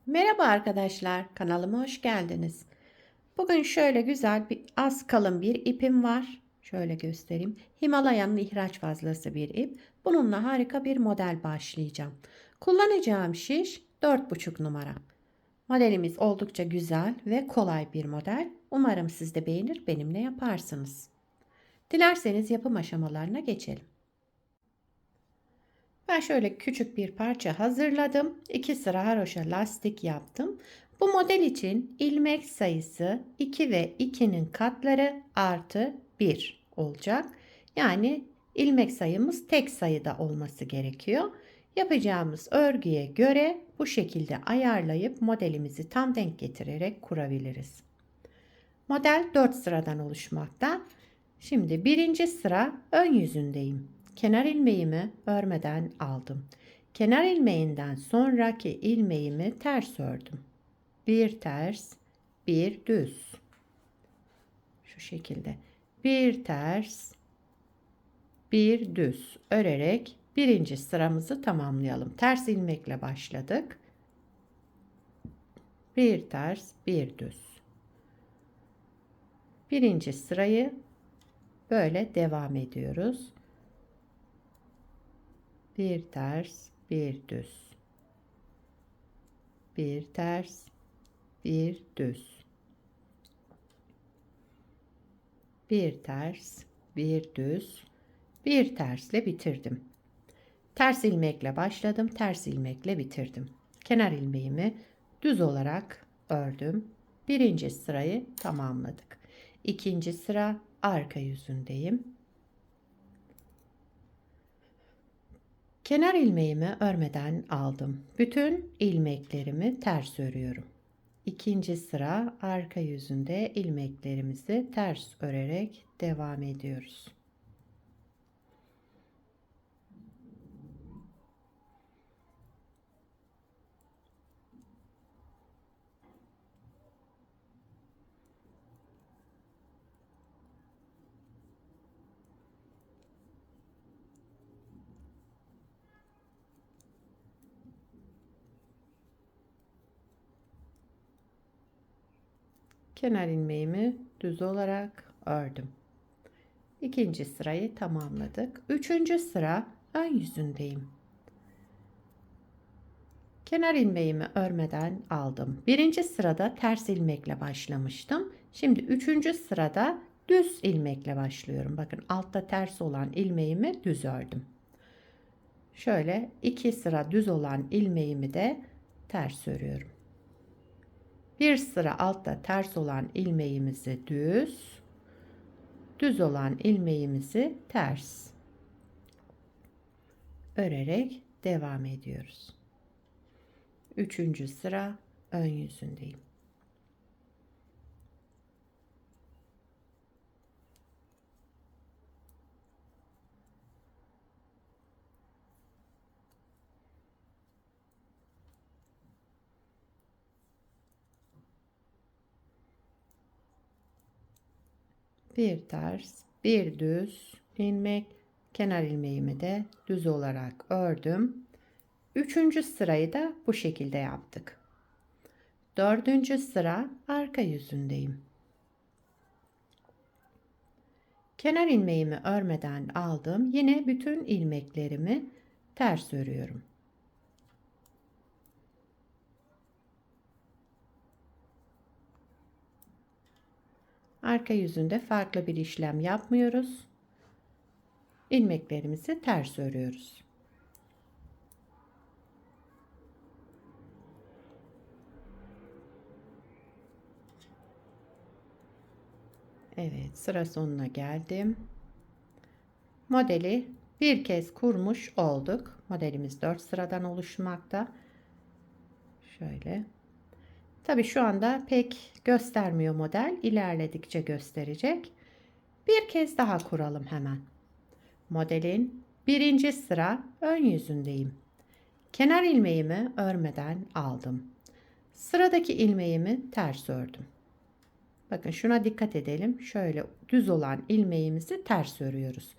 Merhaba arkadaşlar, kanalıma hoş geldiniz. Bugün şöyle güzel bir az kalın bir ipim var. Şöyle göstereyim. Himalaya'nın ihraç fazlası bir ip. Bununla harika bir model başlayacağım. Kullanacağım şiş 4,5 numara. Modelimiz oldukça güzel ve kolay bir model. Umarım siz de beğenir, benimle yaparsınız. Dilerseniz yapım aşamalarına geçelim. Ben şöyle küçük bir parça hazırladım. 2 sıra haroşa lastik yaptım. Bu model için ilmek sayısı 2 ve 2'nin katları artı 1 olacak. Yani ilmek sayımız tek sayıda olması gerekiyor. Yapacağımız örgüye göre bu şekilde ayarlayıp modelimizi tam denk getirerek kurabiliriz. Model 4 sıradan oluşmakta. Şimdi birinci sıra ön yüzündeyim. Kenar ilmeğimi örmeden aldım. Kenar ilmeğinden sonraki ilmeğimi ters ördüm. Bir ters, bir düz. Şu şekilde. Bir ters, bir düz örerek birinci sıramızı tamamlayalım. Ters ilmekle başladık. Bir ters, bir düz. Birinci sırayı böyle devam ediyoruz. Bir ters, bir düz. Bir ters, bir düz. Bir ters, bir düz, bir tersle bitirdim. Ters ilmekle başladım, ters ilmekle bitirdim. Kenar ilmeğimi düz olarak ördüm. Birinci sırayı tamamladık. İkinci sıra arka yüzündeyim. Kenar ilmeğimi örmeden aldım. Bütün ilmeklerimi ters örüyorum. İkinci sıra arka yüzünde ilmeklerimizi ters örerek devam ediyoruz. Kenar ilmeğimi düz olarak ördüm. İkinci sırayı tamamladık. Üçüncü sıra ön yüzündeyim. Kenar ilmeğimi örmeden aldım. Birinci sırada ters ilmekle başlamıştım. Şimdi üçüncü sırada düz ilmekle başlıyorum. Bakın altta ters olan ilmeğimi düz ördüm. Şöyle 2 sıra düz olan ilmeğimi de ters örüyorum. Bir sıra altta ters olan ilmeğimizi düz, düz olan ilmeğimizi ters örerek devam ediyoruz. Üçüncü sıra ön yüzündeyim. Bir ters, bir düz ilmek, kenar ilmeğimi de düz olarak ördüm. Üçüncü sırayı da bu şekilde yaptık. Dördüncü sıra arka yüzündeyim. Kenar ilmeğimi örmeden aldım. Yine bütün ilmeklerimi ters örüyorum. Arka yüzünde farklı bir işlem yapmıyoruz. İlmeklerimizi ters örüyoruz. Evet, sıra sonuna geldim. Modeli bir kez kurmuş olduk. Modelimiz 4 sıradan oluşmakta. Şöyle. Tabii şu anda pek göstermiyor model. İlerledikçe gösterecek. Bir kez daha kuralım hemen. Modelin birinci sıra ön yüzündeyim. Kenar ilmeğimi örmeden aldım. Sıradaki ilmeğimi ters ördüm. Bakın şuna dikkat edelim. Şöyle düz olan ilmeğimizi ters örüyoruz.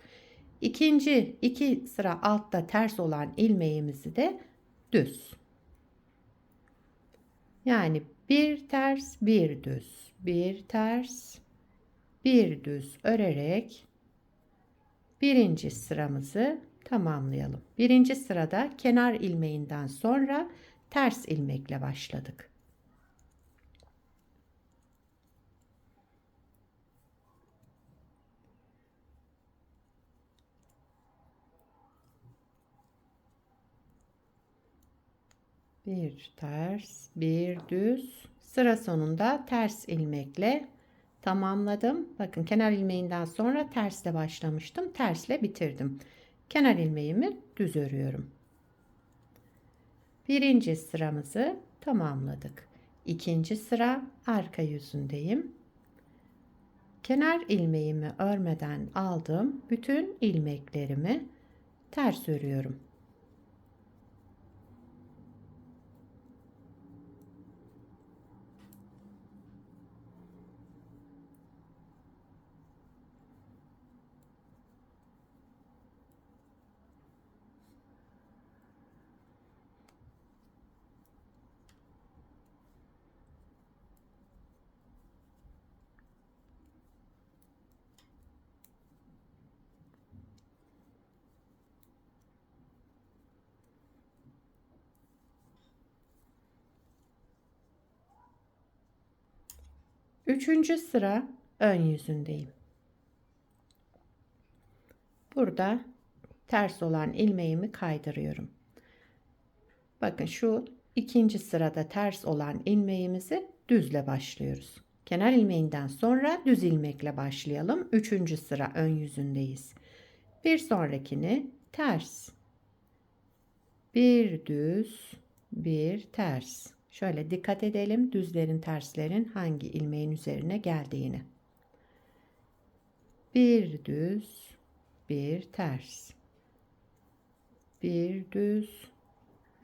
İkinci 2 sıra altta ters olan ilmeğimizi de düz. Yani bir ters, bir düz, bir ters, bir düz örerek birinci sıramızı tamamlayalım. Birinci sırada kenar ilmeğinden sonra ters ilmekle başladık. Bir ters, bir düz. Sıra sonunda ters ilmekle tamamladım. Bakın kenar ilmeğinden sonra tersle başlamıştım. Tersle bitirdim. Kenar ilmeğimi düz örüyorum. Birinci sıramızı tamamladık. İkinci sıra arka yüzündeyim. Kenar ilmeğimi örmeden aldım. Bütün ilmeklerimi ters örüyorum. Üçüncü sıra ön yüzündeyim. Burada ters olan ilmeğimi kaydırıyorum. Bakın şu ikinci sırada ters olan ilmeğimizi düzle başlıyoruz. Kenar ilmeğinden sonra düz ilmekle başlayalım. Üçüncü sıra ön yüzündeyiz. Bir sonrakini ters. Bir düz, bir ters. Şöyle dikkat edelim düzlerin terslerin hangi ilmeğin üzerine geldiğini. Bir düz, bir ters. Bir düz,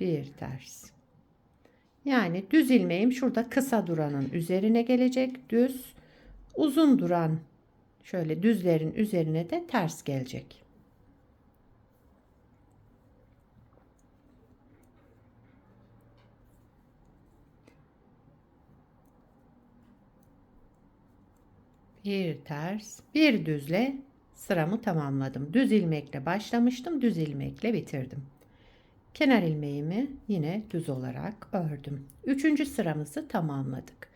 bir ters. Yani düz ilmeğim şurada kısa duranın üzerine gelecek. Düz, uzun duran şöyle düzlerin üzerine de ters gelecek. Bir ters, bir düzle sıramı tamamladım. Düz ilmekle başlamıştım, düz ilmekle bitirdim. Kenar ilmeğimi yine düz olarak ördüm. Üçüncü sıramızı tamamladık.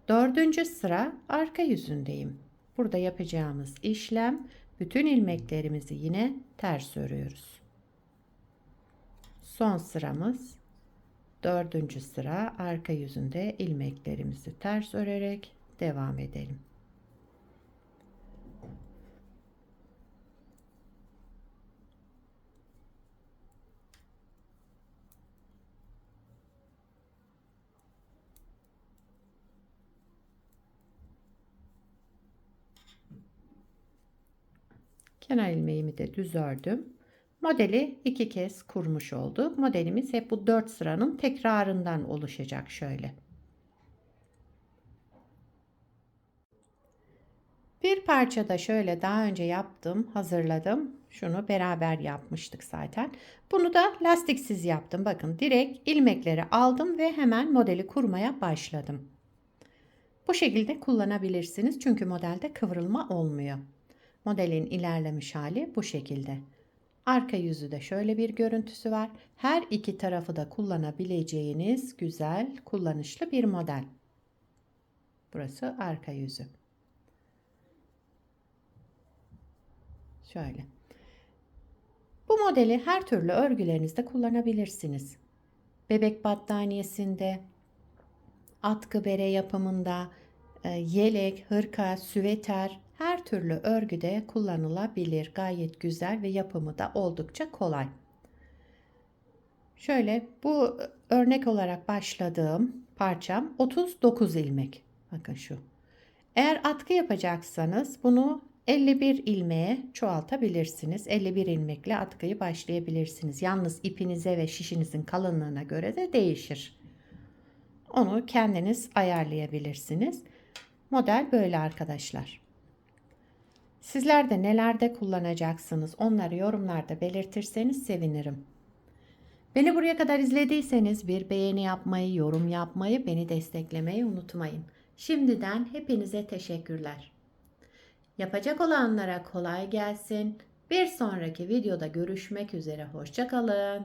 Dördüncü sıra arka yüzündeyim. Burada yapacağımız işlem bütün ilmeklerimizi yine ters örüyoruz. Son sıramız dördüncü sıra arka yüzünde ilmeklerimizi ters örerek devam edelim. Kenar ilmeğimi de düz ördüm. Modeli iki kez kurmuş olduk. Modelimiz hep bu 4 sıranın tekrarından oluşacak şöyle. Bir parça da şöyle daha önce yaptım, hazırladım. Şunu beraber yapmıştık zaten. Bunu da lastiksiz yaptım. Bakın direkt ilmekleri aldım ve hemen modeli kurmaya başladım. Bu şekilde kullanabilirsiniz çünkü modelde kıvrılma olmuyor. Modelin ilerlemiş hali bu şekilde. Arka yüzü de şöyle bir görüntüsü var. Her iki tarafı da kullanabileceğiniz güzel, kullanışlı bir model. Burası arka yüzü. Şöyle. Bu modeli her türlü örgülerinizde kullanabilirsiniz. Bebek battaniyesinde, atkı bere yapımında, yelek, hırka, süveter her türlü örgüde kullanılabilir. Gayet güzel ve yapımı da oldukça kolay. Şöyle bu örnek olarak başladığım parçam 39 ilmek. Bakın şu. Eğer atkı yapacaksanız bunu 51 ilmeğe çoğaltabilirsiniz. 51 ilmekle atkıyı başlayabilirsiniz. Yalnız ipinize ve şişinizin kalınlığına göre de değişir. Onu kendiniz ayarlayabilirsiniz. Model böyle arkadaşlar. Sizler de nelerde kullanacaksınız onları yorumlarda belirtirseniz sevinirim. Beni buraya kadar izlediyseniz bir beğeni yapmayı, yorum yapmayı, beni desteklemeyi unutmayın. Şimdiden hepinize teşekkürler. Yapacak olanlara kolay gelsin. Bir sonraki videoda görüşmek üzere. Hoşça kalın.